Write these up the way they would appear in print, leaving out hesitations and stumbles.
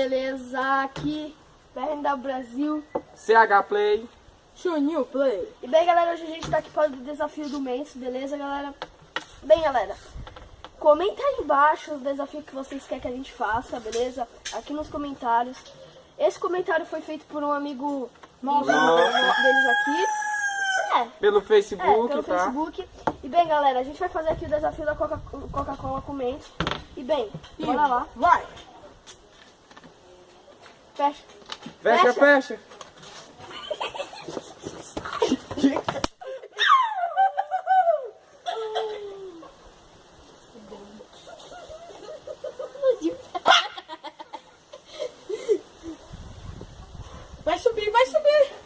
beleza? Aqui, BRNW Brasil, CH Play, Juninho Play. E bem, galera, hoje a gente tá aqui para o desafio do mês, beleza, galera? Bem, galera, comenta aí embaixo o desafio que vocês querem que a gente faça, beleza? Aqui nos comentários. Esse comentário foi feito por um amigo nosso deles aqui. pelo Facebook, Pelo tá? Facebook. E bem, galera, a gente vai fazer aqui o desafio da Coca-Cola com mente. E bem, bora lá. Vai. Fecha. Fecha, fecha. Vai subir, vai subir.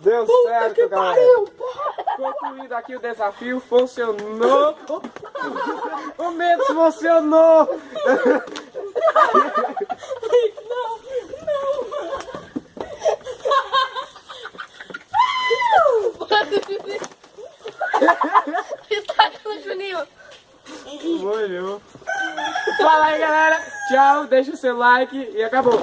Deu certo, galera. Concluído aqui o desafio, funcionou. O medo funcionou. Tá com o Juninho. Molhou. Fala aí, galera. Tchau, deixa o seu like e acabou.